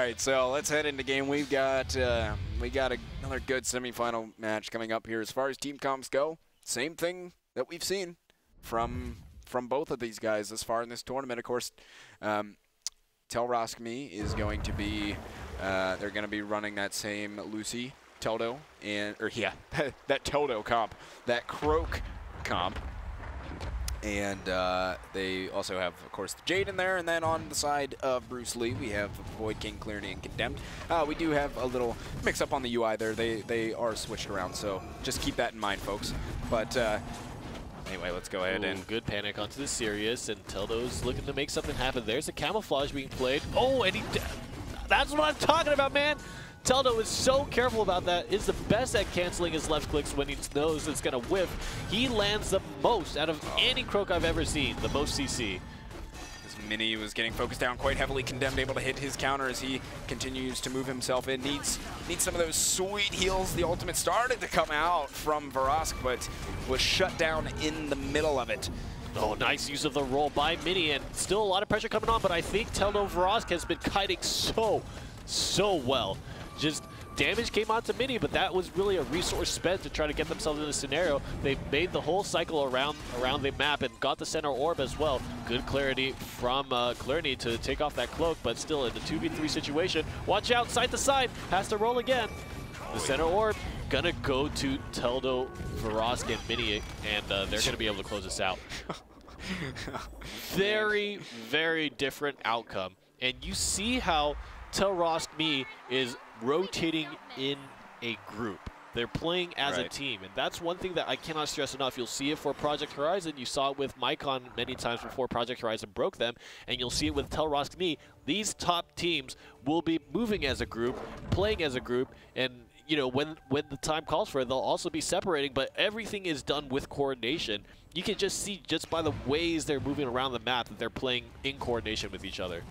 right, so let's head into game. We got another good semifinal match coming up here. As far as team comps go, same thing that we've seen from both of these guys thus far in this tournament. Of course, TelRoskMi is going to be they're going to be running that same Lucy Teldo that Teldo comp, that Croak comp. And they also have, of course, the Jade in there. And then on the side of Bruce Lee, we have Void King, Clearny, and Condemned. We do have a little mix-up on the UI there. They are switched around, so just keep that in mind, folks. But anyway, let's go ahead and... Good panic onto the Sirius, and Teldo's looking to make something happen. There's a camouflage being played. Oh, and that's what I'm talking about, man! Teldo is so careful about that. Is the best at canceling his left clicks when he knows it's going to whiff. He lands the most out of any Croak I've ever seen, the most CC. This Mini was getting focused down quite heavily. Condemned, able to hit his counter as he continues to move himself in. Needs some of those sweet heals. The ultimate started to come out from Verosk, but was shut down in the middle of it. Oh, nice use of the roll by Mini, and still a lot of pressure coming on, but I think Teldo Verosk has been kiting so well. Just damage came out to Mini, but that was really a resource spent to try to get themselves in a scenario. They made the whole cycle around the map and got the center orb as well. Good clarity from Clearny to take off that cloak, but still in the 2v3 situation. Watch out, side to side, has to roll again. The center orb gonna go to Teldo, Verosk, and Mini, and they're gonna be able to close this out. Very, very different outcome. And you see how TelRoskMi is rotating in a group. They're playing as a team, and that's one thing that I cannot stress enough. You'll see it for Project Horizon. You saw it with Mycon many times before Project Horizon broke them, and you'll see it with TelRoskMi. These top teams will be moving as a group, playing as a group, and you know, when the time calls for it, they'll also be separating, but everything is done with coordination. You can just see just by the ways they're moving around the map that they're playing in coordination with each other.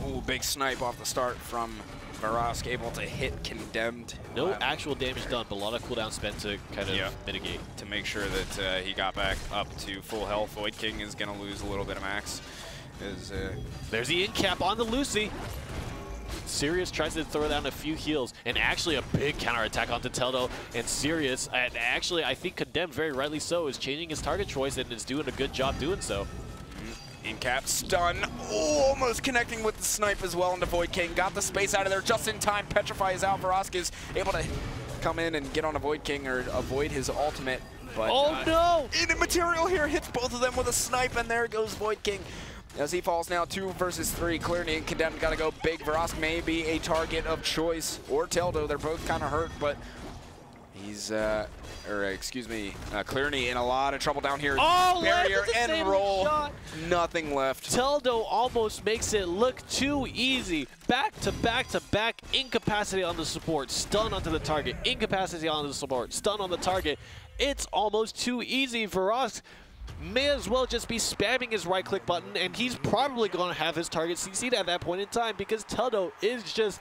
Ooh, big snipe off the start from Verosk, able to hit Condemned. No actual damage done, but a lot of cooldown spent to kind of mitigate. To make sure that he got back up to full health. Void King is going to lose a little bit of max. There's the in-cap on the Lucy. Sirius tries to throw down a few heals, and actually a big counterattack onto Teldo. And Sirius, and actually I think Condemned, very rightly so, is changing his target choice and is doing a good job doing so. In-cap stun, almost connecting with the snipe as well into Void King. Got the space out of there just in time. Petrify is out. Verosk is able to come in and get on a Void King or avoid his ultimate. But, no! In material here, hits both of them with a snipe, and there goes Void King. As he falls now 2 versus 3, Clearny and Condemned gotta go big. Verosk may be a target of choice, or Teldo. They're both kind of hurt, but he's, Clearny in a lot of trouble down here. Oh, barrier and roll. Shot. Nothing left. Teldo almost makes it look too easy. Back to back to back, incapacity on the support, stun onto the target, incapacity on the support, stun on the target. It's almost too easy. Verosk may as well just be spamming his right click button, and he's probably going to have his target CC'd at that point in time because Teldo is just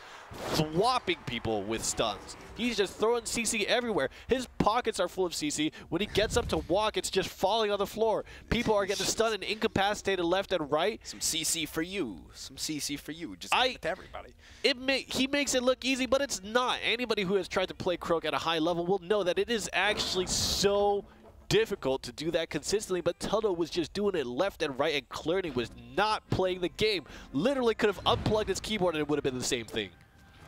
thwopping people with stuns. He's just throwing CC everywhere. His pockets are full of CC. When he gets up to walk, it's just falling on the floor. People are getting stunned and incapacitated left and right. Some CC for you. Some CC for you. Just give it to everybody. He makes it look easy, but it's not. Anybody who has tried to play Croak at a high level will know that it is actually so difficult to do that consistently, but Teldo was just doing it left and right, and Clearny was not playing the game. Literally could have unplugged his keyboard and it would have been the same thing.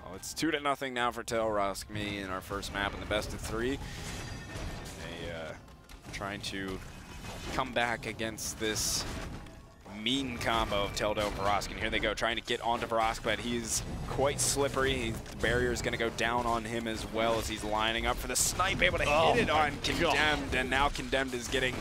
Oh, it's 2-0 now for TelRoskMi in our first map in the best of 3. They trying to come back against this mean combo of Teldo and Verosk, and here they go trying to get onto Verosk, but he's quite slippery. The barrier is going to go down on him as well as he's lining up for the snipe, able to hit it on Condemned, and now Condemned is getting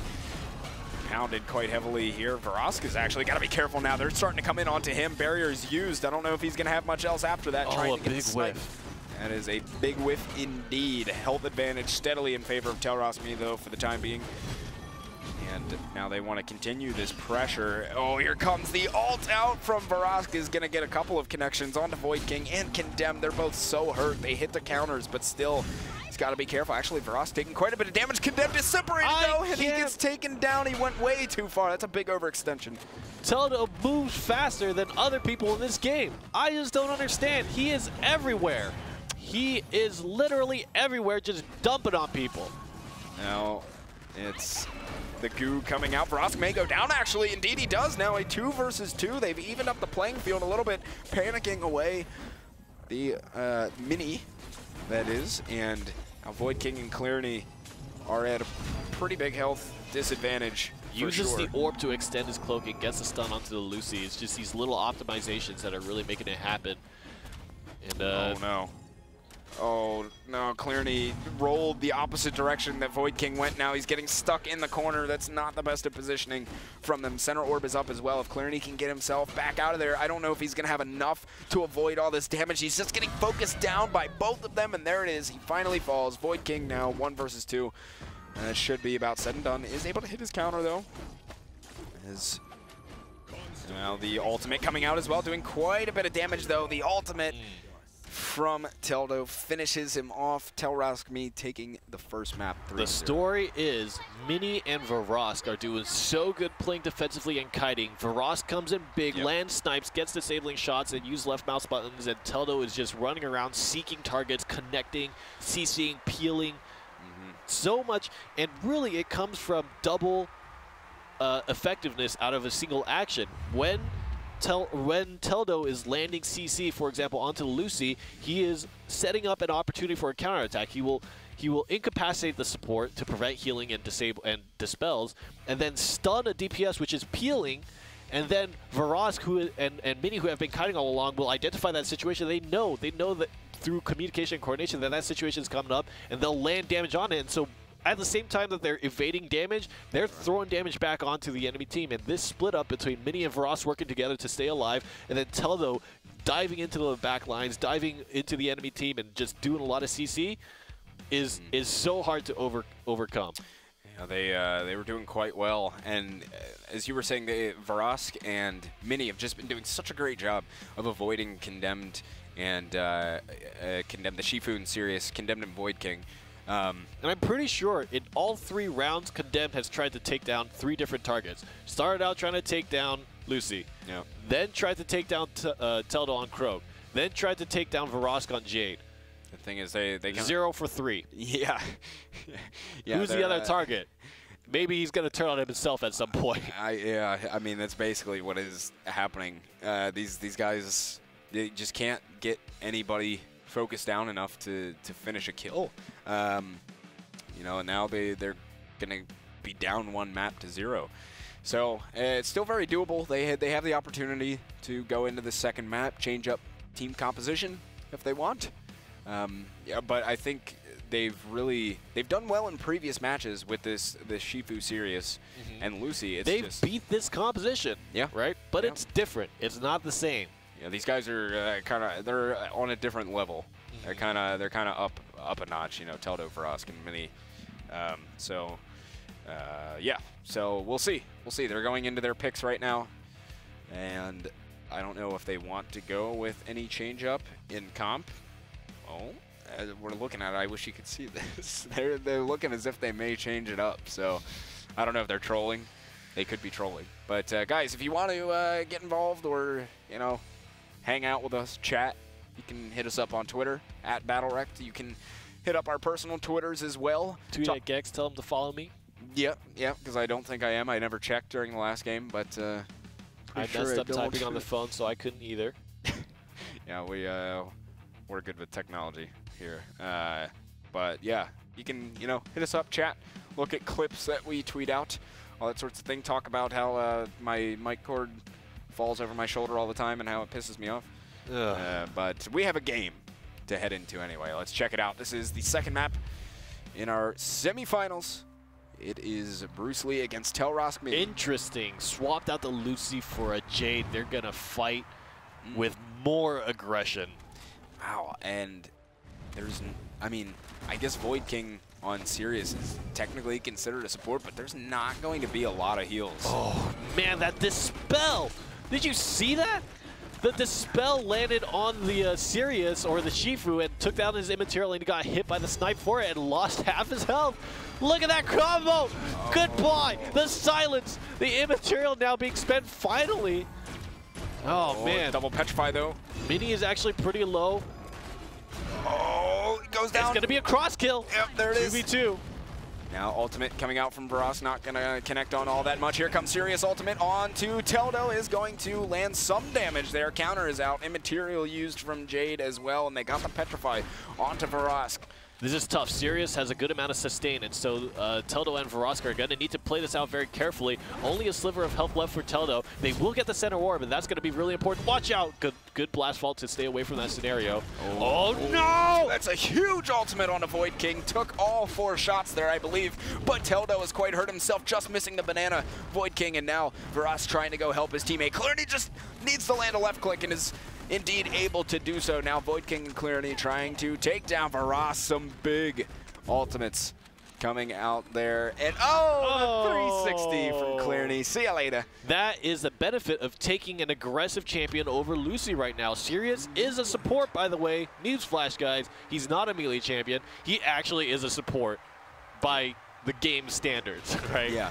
pounded quite heavily here. Verosk has actually got to be careful now. They're starting to come in onto him. Barrier is used. I don't know if he's going to have much else after that. Oh, a big whiff. That is a big whiff indeed. Health advantage steadily in favor of TelRoskMi, though, for the time being. And now they want to continue this pressure. Oh, here comes the ult out from Verosk. Is going to get a couple of connections onto Void King and Condemned. They're both so hurt. They hit the counters, but still He's got to be careful. Actually, Verosk taking quite a bit of damage. Condemned is separated, though, and he gets taken down. He went way too far. That's a big overextension. Teldo moves faster than other people in this game. I just don't understand. He is everywhere. He is literally everywhere, just dumping on people. Now, it's the goo coming out. Verosk may go down, actually. Indeed, he does now. A 2 versus 2. They've evened up the playing field a little bit, panicking away the mini, that is. And now Void King and Clearney are at a pretty big health disadvantage. Uses the orb to extend his cloak and gets a stun onto the Lucy. It's just these little optimizations that are really making it happen. And oh no. Oh no, Clearney rolled the opposite direction that Void King went. Now he's getting stuck in the corner. That's not the best of positioning from them. Center orb is up as well. If Clearney can get himself back out of there, I don't know if he's going to have enough to avoid all this damage. He's just getting focused down by both of them, and there it is. He finally falls. Void King now 1 versus 2. And it should be about said and done. Is able to hit his counter, though. Now the ultimate coming out as well, doing quite a bit of damage, though. The ultimate from Teldo finishes him off. TelRoskMi taking the first map 3-0. The story is Mini and Verosk are doing so good playing defensively and kiting. Verosk comes in big, lands snipes, gets disabling shots, and use left mouse buttons, and Teldo is just running around seeking targets, connecting, CCing, peeling. So much, and really it comes from double effectiveness out of a single action. When Teldo is landing CC, for example, onto Lucy, he is setting up an opportunity for a counterattack. He will incapacitate the support to prevent healing and disable and dispels, and then stun a DPS, which is peeling. And then Verosk and Mini, who have been kiting all along, will identify that situation. They know that through communication and coordination that situation is coming up, and they'll land damage on it. And so at the same time that they're evading damage, they're throwing damage back onto the enemy team. And this split up between Mini and Verosk working together to stay alive, and then Teldo diving into the back lines, diving into the enemy team, and just doing a lot of CC is so hard to overcome. Yeah, they were doing quite well, and as you were saying, Verosk and Mini have just been doing such a great job of avoiding Condemned and Condemned the Shifu and Sirius, Condemned and Void King. And I'm pretty sure in all 3 rounds, Condemned has tried to take down 3 different targets. Started out trying to take down Lucy, then tried to take down Teldo on Croak, then tried to take down Verosk on Jade. The thing is, they 0 for 3. Yeah. Who's the other target? Maybe he's going to turn on himself at some point. Yeah, I mean, that's basically what is happening. These guys, they just can't get anybody focused down enough to finish a kill. You know, and now they're going to be down 1 map to 0. So it's still very doable. They have the opportunity to go into the second map, change up team composition if they want. Yeah, but I think they've done well in previous matches with this Shifu Sirius and Lucy. They've beat this composition, right? But it's different. It's not the same. Yeah, these guys are they're on a different level. They're kind of up a notch. You know, Teldo, Verosk, and Mini. Yeah. So we'll see. They're going into their picks right now, and I don't know if they want to go with any change up in comp. Oh, as we're looking at it, I wish you could see this. They're looking as if they may change it up. So I don't know if they're trolling. They could be trolling. But guys, if you want to get involved or hang out with us, chat, you can hit us up on Twitter at BattleRekt. You can hit up our personal Twitters as well. Tweet at Gex. Tell them to follow me. Yeah, because I don't think I am. I never checked during the last game, but I messed up typing on the phone, so I couldn't either. Yeah, we're good with technology here. But yeah, you can hit us up, chat, look at clips that we tweet out, all that sorts of thing. Talk about how my mic cord falls over my shoulder all the time and how it pisses me off. But we have a game to head into anyway. Let's check it out. This is the second map in our semifinals. It is Bruce Lee against TelRoskMi. Interesting. Swapped out the Lucy for a Jade. They're going to fight with more aggression. Wow. And I guess Void King on Sirius is technically considered a support, but there's not going to be a lot of heals. Oh, man, that dispel. Did you see that? The Dispel landed on the Sirius or the Shifu and took down his immaterial, and he got hit by the snipe for it and lost half his health. Look at that combo! Goodbye! The silence! The immaterial now being spent finally. Oh man. Double petrify though. Mini is actually pretty low. Oh, it goes down. It's gonna be a cross kill. Yep, there it is. 2v2. Now ultimate coming out from Varas, not gonna connect on all that much. Here comes Sirius ultimate on to Teldo, is going to land some damage there. Counter is out, immaterial used from Jade as well, and they got the petrify onto Varas. This is tough. Sirius has a good amount of sustain, and so Teldo and Varoska are going to need to play this out very carefully. Only a sliver of health left for Teldo. They will get the center orb, and that's going to be really important. Watch out! Good blast vault to stay away from that scenario. Oh no! That's a huge ultimate on a Void King. Took all 4 shots there, I believe, but Teldo has quite hurt himself, just missing the banana Void King, and now Varas trying to go help his teammate. Clarity just needs to land a left click and is indeed able to do so. Now Void King and Clarity trying to take down Varas. Some big ultimates coming out there. And the 360 from Clarity. See ya later. That is the benefit of taking an aggressive champion over Lucy right now. Sirius is a support, by the way. Newsflash, guys. He's not a melee champion. He actually is a support by the game standards, right? Yeah.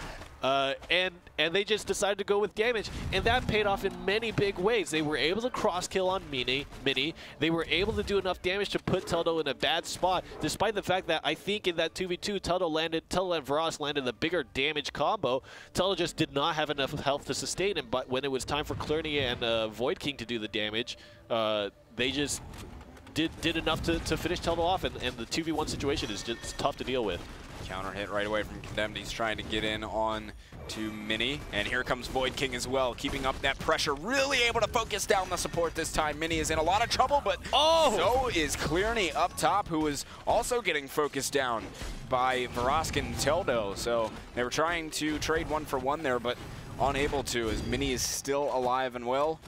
And they just decided to go with damage, and that paid off in many big ways. They were able to cross kill on Mini. They were able to do enough damage to put Teldo in a bad spot, despite the fact that I think in that 2v2, Teldo and Varas landed the bigger damage combo. Teldo just did not have enough health to sustain him, but when it was time for Clarity and Void King to do the damage, they just did enough to finish Teldo off, and the 2v1 situation is just tough to deal with. Counter hit right away from Condemned. He's trying to get in on to Mini. And here comes Void King as well, keeping up that pressure. Really able to focus down the support this time. Mini is in a lot of trouble, but so is Clearney up top, who is also getting focused down by Varas and Teldo. So they were trying to trade 1-for-1 there, but unable to, as Mini is still alive and well.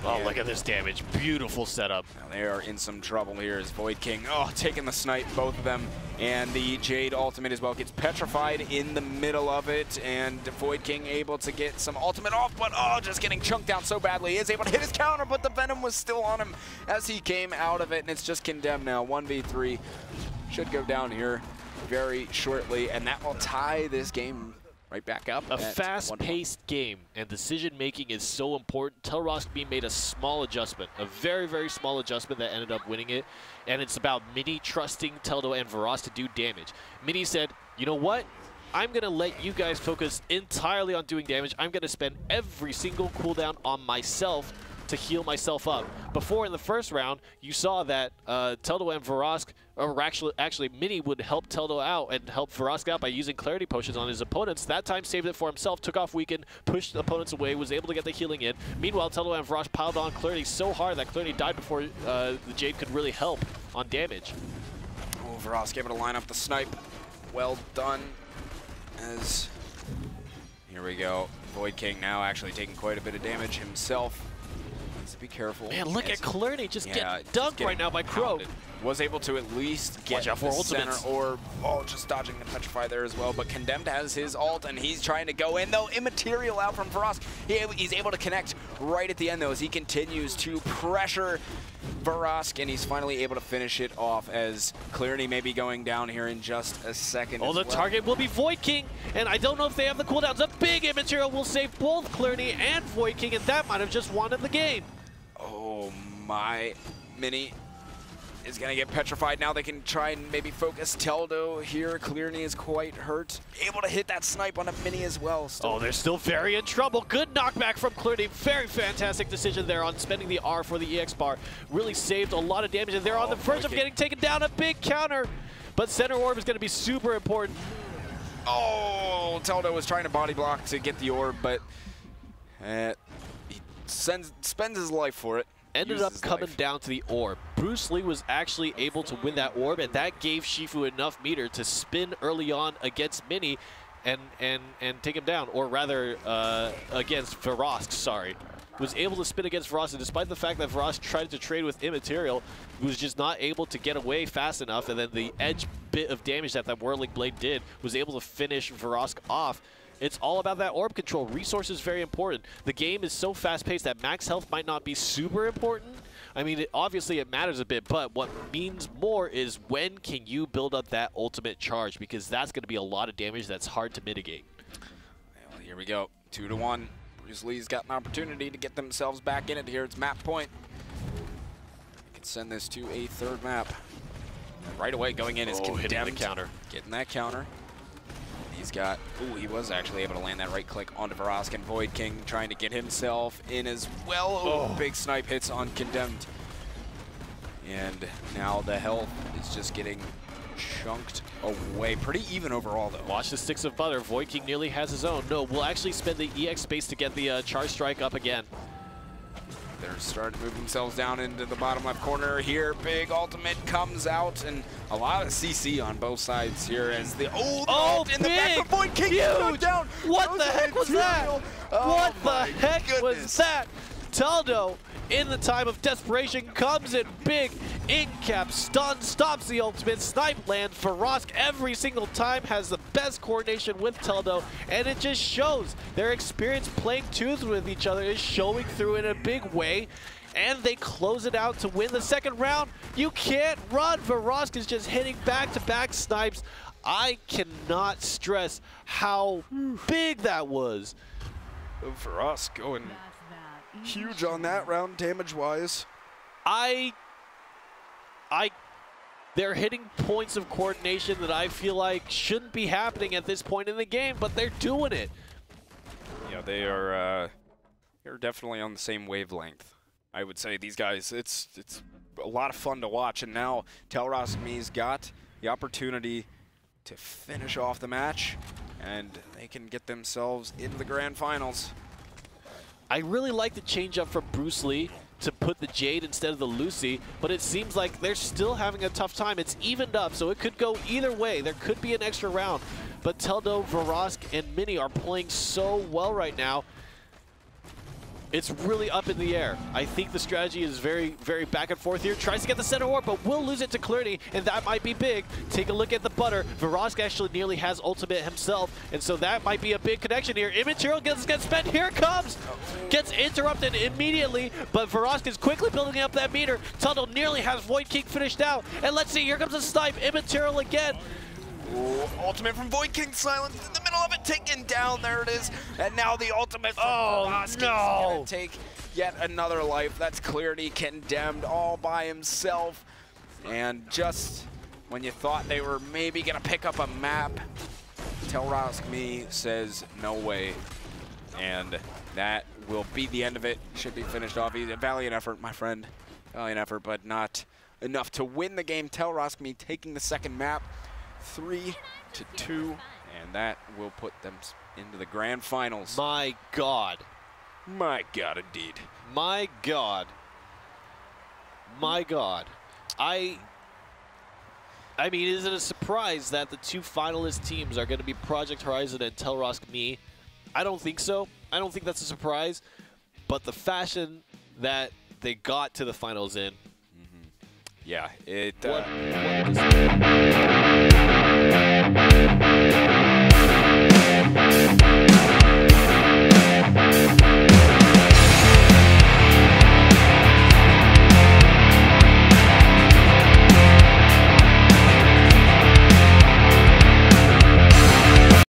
Oh, look at this damage. Beautiful setup. Now they are in some trouble here as Void King, taking the snipe, both of them. And the Jade ultimate as well gets petrified in the middle of it. And Void King able to get some ultimate off, but just getting chunked down so badly. He is able to hit his counter, but the Venom was still on him as he came out of it. And it's just Condemned now. 1v3 should go down here very shortly. And that will tie this game right back up. A fast-paced game, and decision-making is so important. TelRoskMi made a small adjustment, a very, very small adjustment that ended up winning it, and it's about Mini trusting Teldo and Varas to do damage. Mini said, you know what? I'm going to let you guys focus entirely on doing damage. I'm going to spend every single cooldown on myself to heal myself up. Before in the first round, you saw that Teldo and Varas, or actually Mini would help Teldo out and help Varas out by using Clarity Potions on his opponents. That time saved it for himself, took off Weaken, pushed the opponents away, was able to get the healing in. Meanwhile, Teldo and Varas piled on Clarity so hard that Clarity died before the Jade could really help on damage. Oh, Varas able to line up the snipe. Well done. As here we go. Void King now actually taking quite a bit of damage himself. To be careful. Man, look at Clarity just getting dunked right now by Crow. Was able to at least get the center orb. Just dodging the petrify there as well. But Condemned has his ult, and he's trying to go in, though. Immaterial out from Varas. He's able to connect right at the end, though, as he continues to pressure Varas, and he's finally able to finish it off as Clarity may be going down here in just a second. The target will be Void King, and I don't know if they have the cooldowns. A big immaterial will save both Clarity and Void King, and that might have just won the game. Oh my, Mini is going to get petrified. Now they can try and maybe focus Teldo here. Clearly is quite hurt. Able to hit that snipe on a Mini as well. They're still very in trouble. Good knockback from Clearly. Very fantastic decision there on spending the R for the EX bar. Really saved a lot of damage, and they're on the verge of getting taken down. A big counter, but center orb is going to be super important. Teldo was trying to body block to get the orb, but he spends his life for it. Ended up coming down to the orb. Bruce Lee was actually able to win that orb, and that gave Shifu enough meter to spin early on against Mini and take him down, or rather against Varas, sorry. Was able to spin against Varas, and despite the fact that Varas tried to trade with Immaterial, was just not able to get away fast enough, and then the edge bit of damage that Whirling Blade did was able to finish Varas off. It's all about that orb control. Resource is very important. The game is so fast-paced that max health might not be super important. I mean, obviously it matters a bit, but what means more is when can you build up that ultimate charge, because that's going to be a lot of damage that's hard to mitigate. Well, here we go. 2-1. Bruce Lee's got an opportunity to get themselves back in it here. It's map point. They can send this to a third map. And right away going in is Condemned. Hitting the counter. Getting that counter. He's got, ooh, he was actually able to land that right click onto Verosk, and Void King trying to get himself in as well. Oh, big snipe hits on Condemned. And now the health is just getting chunked away. Pretty even overall, though. Watch the sticks of butter. Void King nearly has his own. No, we'll actually spend the EX space to get the charge strike up again. They're starting to move themselves down into the bottom left corner here. Big ultimate comes out, and a lot of CC on both sides here as the ult in the back of Void King huge down. What the heck was that? What the heck was that? Taldo, in the time of desperation, comes in big, in-cap, stun, stops the ultimate, snipe land. Verosk every single time has the best coordination with Taldo, and it just shows their experience playing twos with each other is showing through in a big way, and they close it out to win the second round. You can't run. Verosk is just hitting back-to-back snipes. I cannot stress how big that was. Verosk going huge on that round damage-wise. They're hitting points of coordination that I feel like shouldn't be happening at this point in the game, but they're doing it. Yeah, they're definitely on the same wavelength. I would say these guys, it's a lot of fun to watch, and now TelRoskMi's got the opportunity to finish off the match, and they can get themselves into the grand finals. I really like the change up from Bruce Lee to put the Jade instead of the Lucy, but it seems like they're still having a tough time. It's evened up, so it could go either way. There could be an extra round, but Taldo, Verosk, and Mini are playing so well right now. It's really up in the air. I think the strategy is very, very back and forth here. Tries to get the center orb, but will lose it to Clarity, and that might be big. Take a look at the butter. Verosk actually nearly has ultimate himself, and so that might be a big connection here. Immaterial gets spent. Here it comes. Gets interrupted immediately, but Verosk is quickly building up that meter. Taldo nearly has Void King finished out, and let's see, here comes a snipe. Immaterial again. Ooh, ultimate from Void King, silence in the middle of it, taken down, there it is. And now the ultimate from Verosk is gonna take yet another life. That's Clarity Condemned all by himself. And just when you thought they were maybe gonna pick up a map, TelRoskMi says no way. And that will be the end of it. Should be finished off. A valiant effort, my friend. Valiant effort, but not enough to win the game. TelRoskMi taking the second map. 3-2, and that will put them into the grand finals. My God. My God, indeed. My God. My God. I mean, is it a surprise that the two finalist teams are going to be Project Horizon and TelRoskMi? I don't think so. I don't think that's a surprise. But the fashion that they got to the finals in. Yeah, it... What